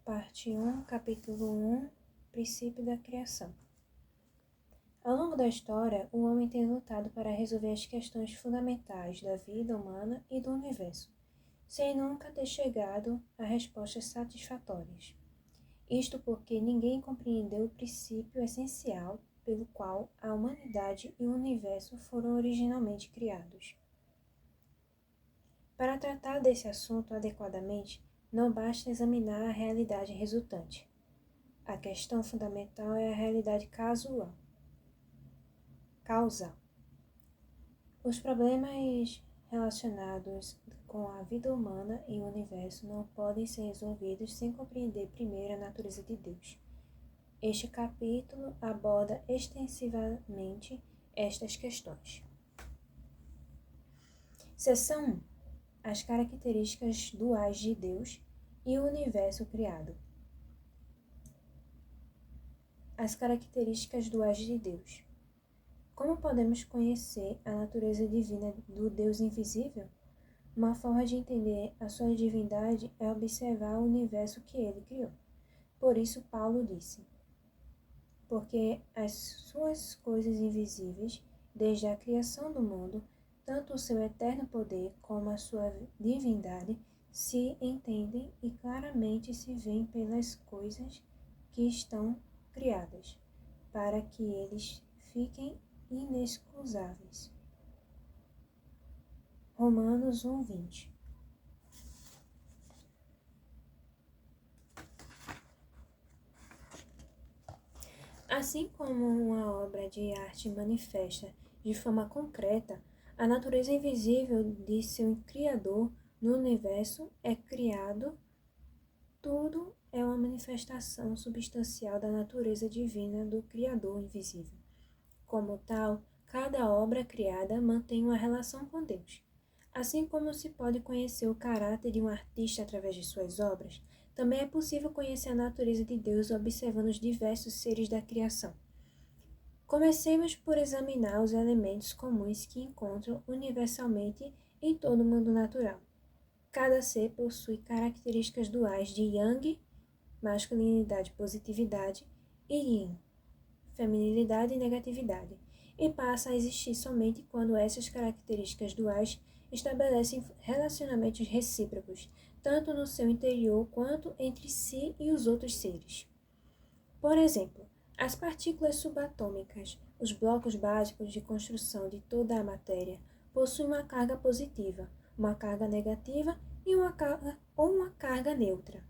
parte 1, capítulo 1, princípio da criação. Ao longo da história, o homem tem lutado para resolver as questões fundamentais da vida humana e do universo, sem nunca ter chegado a respostas satisfatórias. Isto porque ninguém compreendeu o princípio essencial pelo qual a humanidade e o universo foram originalmente criados. Para tratar desse assunto adequadamente, não basta examinar a realidade resultante. A questão fundamental é a realidade causal. Os problemas relacionados com a vida humana e o universo não podem ser resolvidos sem compreender primeiro a natureza de Deus. Este capítulo aborda extensivamente estas questões. Seção 1. As características duais de Deus e o universo criado. As características duais de Deus. Como podemos conhecer a natureza divina do Deus invisível? Uma forma de entender a sua divindade é observar o universo que ele criou. Por isso, Paulo disse: porque as suas coisas invisíveis, desde a criação do mundo, tanto o seu eterno poder como a sua divindade, se entendem e claramente se veem pelas coisas que estão criadas, para que eles fiquem inexcusáveis. Romanos 1:20. Assim como uma obra de arte manifesta de forma concreta a natureza invisível de seu Criador no universo é criado, tudo é uma manifestação substancial da natureza divina do Criador invisível. Como tal, cada obra criada mantém uma relação com Deus. Assim como se pode conhecer o caráter de um artista através de suas obras, também é possível conhecer a natureza de Deus observando os diversos seres da criação. Comecemos por examinar os elementos comuns que encontram universalmente em todo o mundo natural. Cada ser possui características duais de Yang, masculinidade e positividade, e Yin, feminilidade e negatividade, e passa a existir somente quando essas características duais estabelecem relacionamentos recíprocos, tanto no seu interior quanto entre si e os outros seres. Por exemplo, as partículas subatômicas, os blocos básicos de construção de toda a matéria, possuem uma carga positiva, uma carga negativa e uma carga neutra,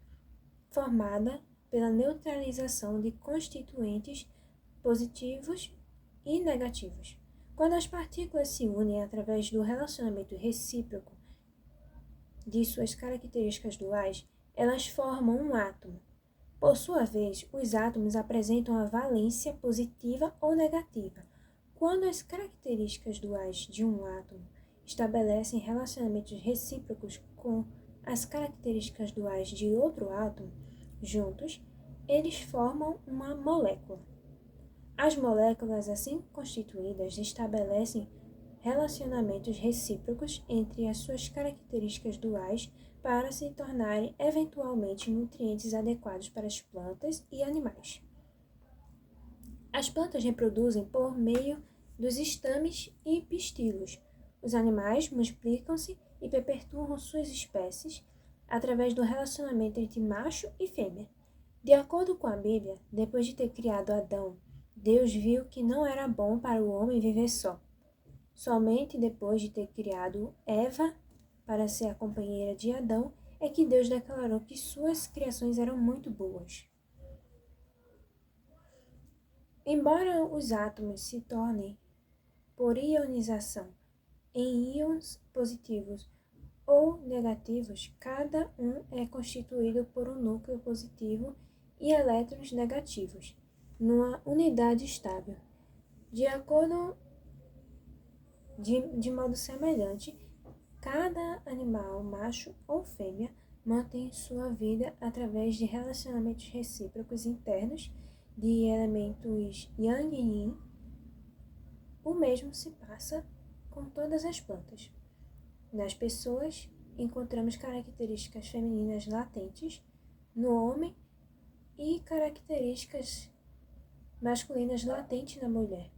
formada pela neutralização de constituintes positivos e negativos. Quando as partículas se unem através do relacionamento recíproco de suas características duais, elas formam um átomo. Por sua vez, os átomos apresentam a valência positiva ou negativa. Quando as características duais de um átomo estabelecem relacionamentos recíprocos com as características duais de outro átomo, juntos, eles formam uma molécula. As moléculas assim constituídas estabelecem relacionamentos recíprocos entre as suas características duais para se tornarem eventualmente nutrientes adequados para as plantas e animais. As plantas reproduzem por meio dos estames e pistilos. Os animais multiplicam-se e perpetuam suas espécies através do relacionamento entre macho e fêmea. De acordo com a Bíblia, depois de ter criado Adão, Deus viu que não era bom para o homem viver só. Somente depois de ter criado Eva para ser a companheira de Adão é que Deus declarou que suas criações eram muito boas. Embora os átomos se tornem, por ionização, em íons positivos ou negativos, cada um é constituído por um núcleo positivo e elétrons negativos, numa unidade estável. De modo semelhante, cada animal, macho ou fêmea, mantém sua vida através de relacionamentos recíprocos internos de elementos Yang e Yin. O mesmo se passa com todas as plantas. Nas pessoas, encontramos características femininas latentes. No homem, características masculinas latentes na mulher.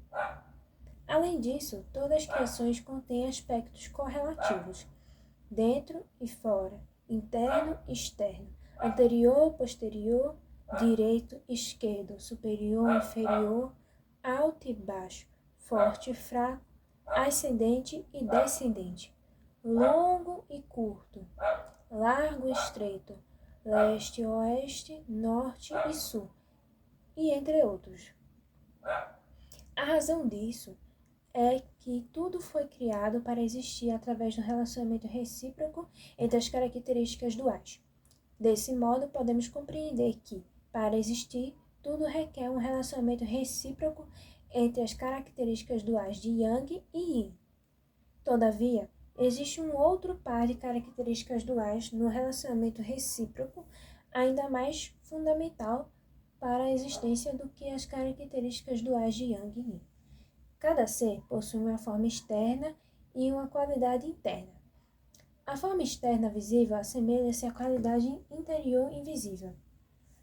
Além disso, todas as criações contêm aspectos correlativos, dentro e fora, interno e externo, anterior, posterior, direito, esquerdo, superior, inferior, alto e baixo, forte e fraco, ascendente e descendente, longo e curto, largo e estreito, leste e oeste, norte e sul, e entre outros. A razão disso é que tudo foi criado para existir através do relacionamento recíproco entre as características duais. Desse modo, podemos compreender que, para existir, tudo requer um relacionamento recíproco entre as características duais de Yang e Yin. Todavia, existe um outro par de características duais no relacionamento recíproco ainda mais fundamental para a existência do que as características duais de Yang e Yin. Cada ser possui uma forma externa e uma qualidade interna. A forma externa visível assemelha-se à qualidade interior invisível.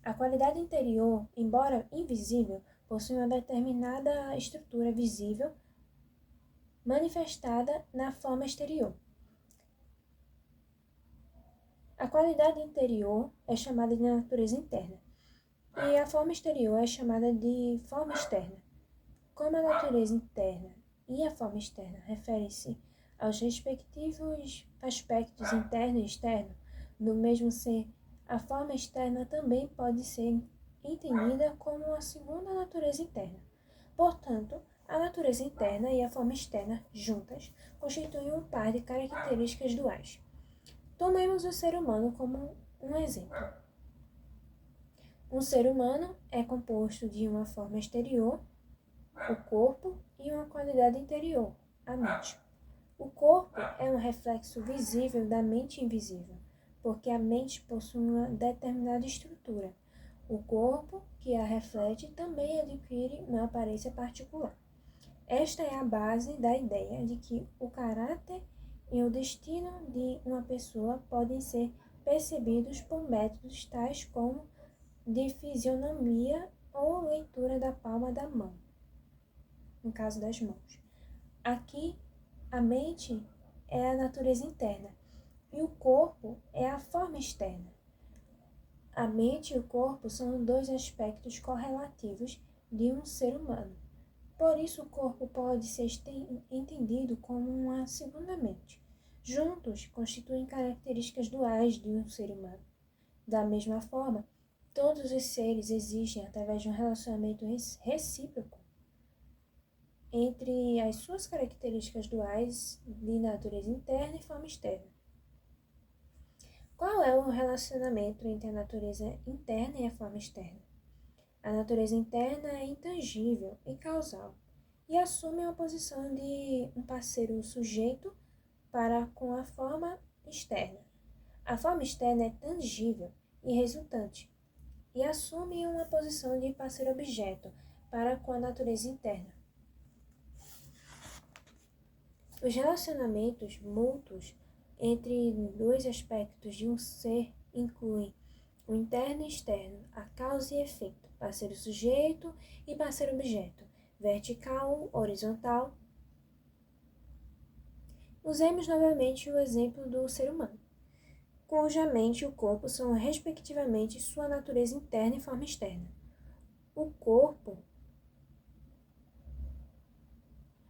A qualidade interior, embora invisível, possui uma determinada estrutura visível manifestada na forma exterior. A qualidade interior é chamada de natureza interna e a forma exterior é chamada de forma externa. Como a natureza interna e a forma externa referem-se aos respectivos aspectos interno e externo do mesmo ser, a forma externa também pode ser entendida como a segunda natureza interna. Portanto, a natureza interna e a forma externa, juntas, constituem um par de características duais. Tomemos o ser humano como um exemplo. Um ser humano é composto de uma forma exterior, o corpo, e uma qualidade interior, a mente. O corpo é um reflexo visível da mente invisível, porque a mente possui uma determinada estrutura. O corpo, que a reflete, também adquire uma aparência particular. Esta é a base da ideia de que o caráter e o destino de uma pessoa podem ser percebidos por métodos tais como de fisionomia ou leitura da palma da mão, no caso das mãos. Aqui, a mente é a natureza interna e o corpo é a forma externa. A mente e o corpo são dois aspectos correlativos de um ser humano. Por isso, o corpo pode ser entendido como uma segunda mente. Juntos, constituem características duais de um ser humano. Da mesma forma, todos os seres existem através de um relacionamento recíproco entre as suas características duais de natureza interna e forma externa. Qual é o relacionamento entre a natureza interna e a forma externa? A natureza interna é intangível e causal e assume a posição de um parceiro sujeito para com a forma externa. A forma externa é tangível e resultante e assume uma posição de parceiro objeto para com a natureza interna. Os relacionamentos mútuos entre dois aspectos de um ser incluem o interno e externo, a causa e efeito, parceiro sujeito e parceiro objeto, vertical, horizontal. Usemos novamente o exemplo do ser humano, cuja mente e o corpo são respectivamente sua natureza interna e forma externa. O corpo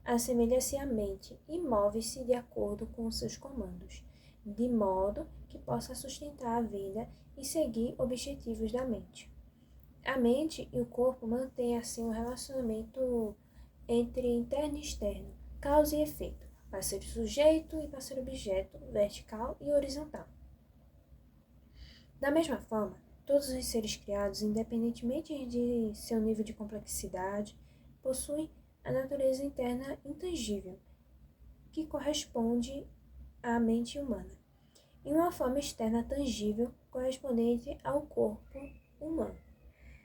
assemelha-se à mente e move-se de acordo com seus comandos, de modo que possa sustentar a vida e seguir objetivos da mente. A mente e o corpo mantêm assim um relacionamento entre interno e externo, causa e efeito, parceiro sujeito e parceiro objeto, vertical e horizontal. Da mesma forma, todos os seres criados, independentemente de seu nível de complexidade, possuem a natureza interna intangível, que corresponde à mente humana, e uma forma externa tangível correspondente ao corpo humano.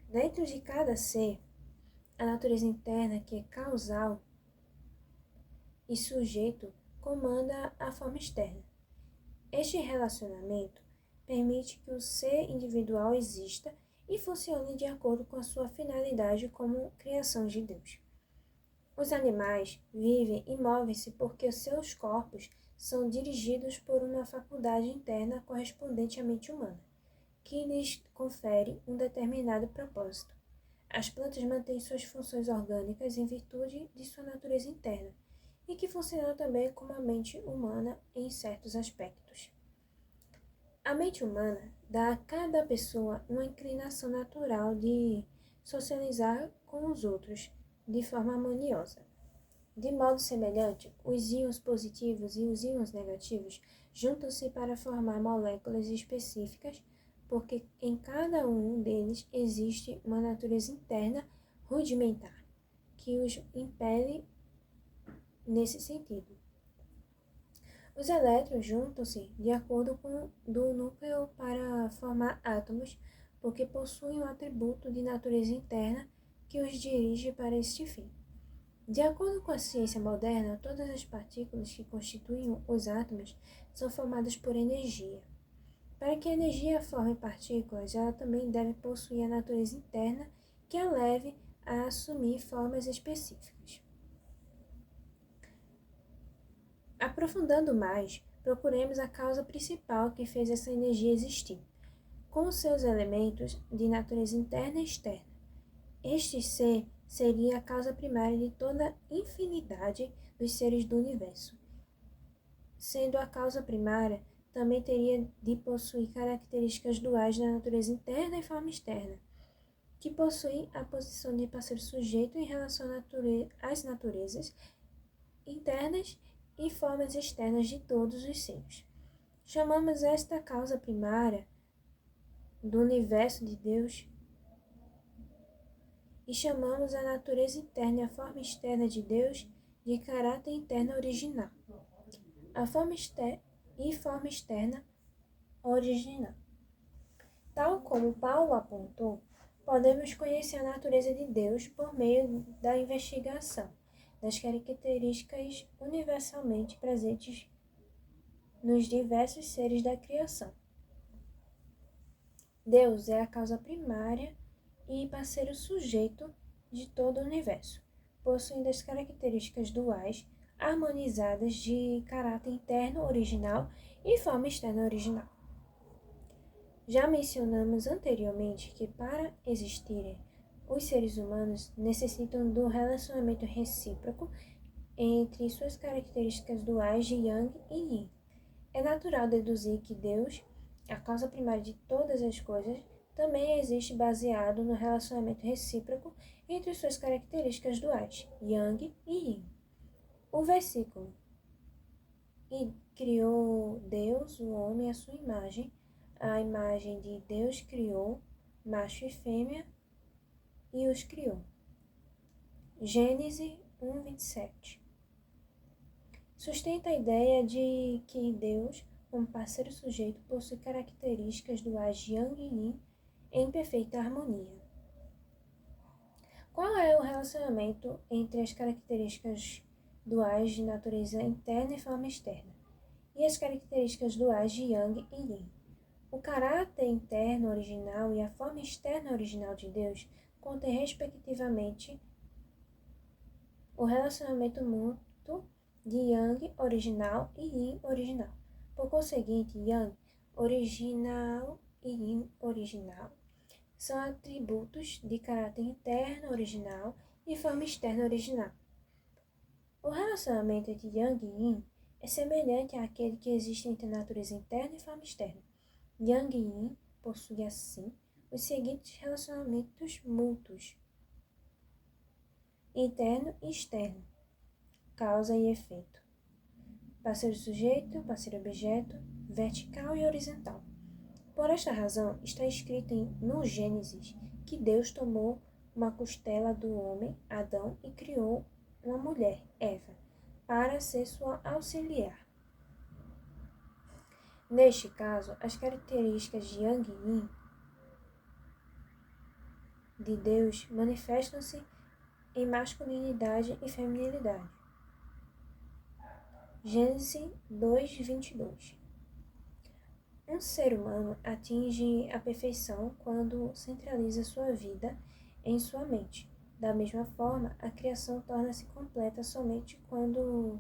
Dentro de cada ser, a natureza interna, que é causal e sujeito, comanda a forma externa. Este relacionamento permite que o ser individual exista e funcionem de acordo com a sua finalidade como criação de Deus. Os animais vivem e movem-se porque os seus corpos são dirigidos por uma faculdade interna correspondente à mente humana, que lhes confere um determinado propósito. As plantas mantêm suas funções orgânicas em virtude de sua natureza interna, e que funcionam também como a mente humana em certos aspectos. A mente humana dá a cada pessoa uma inclinação natural de socializar com os outros de forma harmoniosa. De modo semelhante, os íons positivos e os íons negativos juntam-se para formar moléculas específicas, porque em cada um deles existe uma natureza interna rudimentar, que os impele nesse sentido. Os elétrons juntam-se de acordo com do núcleo para formar átomos, porque possuem um atributo de natureza interna que os dirige para este fim. De acordo com a ciência moderna, todas as partículas que constituem os átomos são formadas por energia. Para que a energia forme partículas, ela também deve possuir a natureza interna que a leve a assumir formas específicas. Aprofundando mais, procuremos a causa principal que fez essa energia existir, com seus elementos de natureza interna e externa. Este ser seria a causa primária de toda a infinidade dos seres do universo. Sendo a causa primária, também teria de possuir características duais da natureza interna e forma externa, que possuem a posição de parceiro sujeito em relação às naturezas internas e formas externas de todos os seres. Chamamos esta causa primária do universo de Deus e chamamos a natureza interna e a forma externa de Deus de caráter interno original. A forma externa original. Tal como Paulo apontou, podemos conhecer a natureza de Deus por meio da investigação das características universalmente presentes nos diversos seres da criação. Deus é a causa primária e parceiro sujeito de todo o universo, possuindo as características duais harmonizadas de caráter interno original e forma externa original. Já mencionamos anteriormente que para existirem, os seres humanos necessitam do relacionamento recíproco entre suas características duais de Yang e Yin. É natural deduzir que Deus, a causa primária de todas as coisas, também existe baseado no relacionamento recíproco entre suas características duais, Yang e Yin. O versículo: E criou Deus o homem à sua imagem, a imagem de Deus criou, macho e fêmea, e os criou. Gênesis 1:27. Sustenta a ideia de que Deus, como parceiro sujeito, possui características duais Yang e Yin em perfeita harmonia. Qual é o relacionamento entre as características duais de natureza interna e forma externa, e as características duais de Yang e Yin? O caráter interno original e a forma externa original de Deus contêm, respectivamente, o relacionamento mútuo de Yang original e Yin original. Por conseguinte, Yang original e Yin original são atributos de caráter interno original e forma externa original. O relacionamento entre Yang e Yin é semelhante àquele que existe entre natureza interna e forma externa. Yang e Yin possuem, assim, os seguintes relacionamentos mútuos: interno e externo, causa e efeito, parceiro-sujeito, parceiro-objeto, vertical e horizontal. Por esta razão, está escrito no Gênesis que Deus tomou uma costela do homem, Adão, e criou uma mulher, Eva, para ser sua auxiliar. Neste caso, as características de Yang e Yin de Deus manifestam-se em masculinidade e feminilidade. Gênesis 2:22. Um ser humano atinge a perfeição quando centraliza sua vida em sua mente. Da mesma forma, a criação torna-se completa somente quando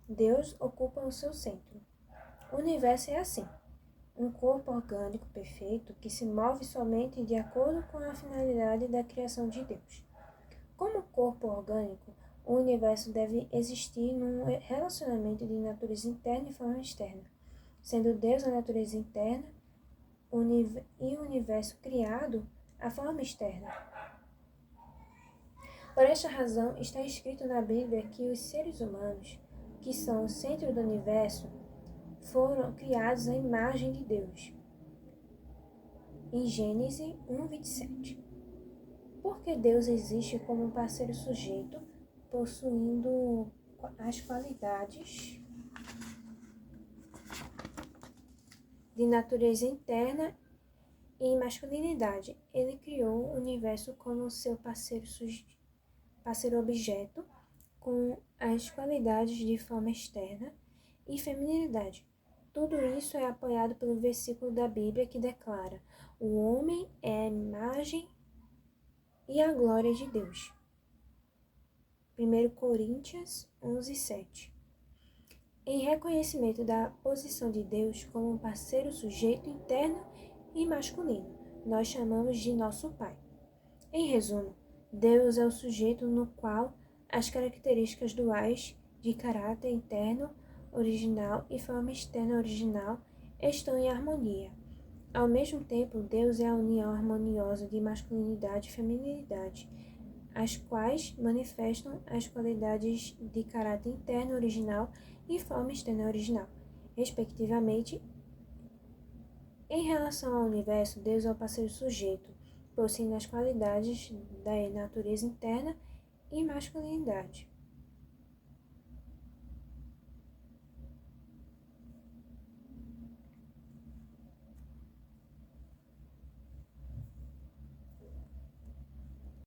Deus ocupa o seu centro. O universo é assim, um corpo orgânico perfeito que se move somente de acordo com a finalidade da criação de Deus. Como corpo orgânico, o universo deve existir num relacionamento de natureza interna e forma externa, sendo Deus a natureza interna e o universo criado a forma externa. Por esta razão, está escrito na Bíblia que os seres humanos, que são o centro do universo, foram criados à imagem de Deus. Em Gênesis 1:27. Porque Deus existe como um parceiro sujeito, possuindo as qualidades de natureza interna e masculinidade. Ele criou o universo como seu parceiro objeto, com as qualidades de forma externa e feminilidade. Tudo isso é apoiado pelo versículo da Bíblia que declara: o homem é a imagem e a glória de Deus. 1 Coríntios 11:7. Em reconhecimento da posição de Deus como um parceiro sujeito interno e masculino, nós chamamos de nosso Pai. Em resumo, Deus é o sujeito no qual as características duais de caráter interno original e forma externa original estão em harmonia. Ao mesmo tempo, Deus é a união harmoniosa de masculinidade e feminilidade, as quais manifestam as qualidades de caráter interno original e forma externa original, respectivamente. Em relação ao universo, Deus é o parceiro sujeito, possuindo as qualidades da natureza interna e masculinidade.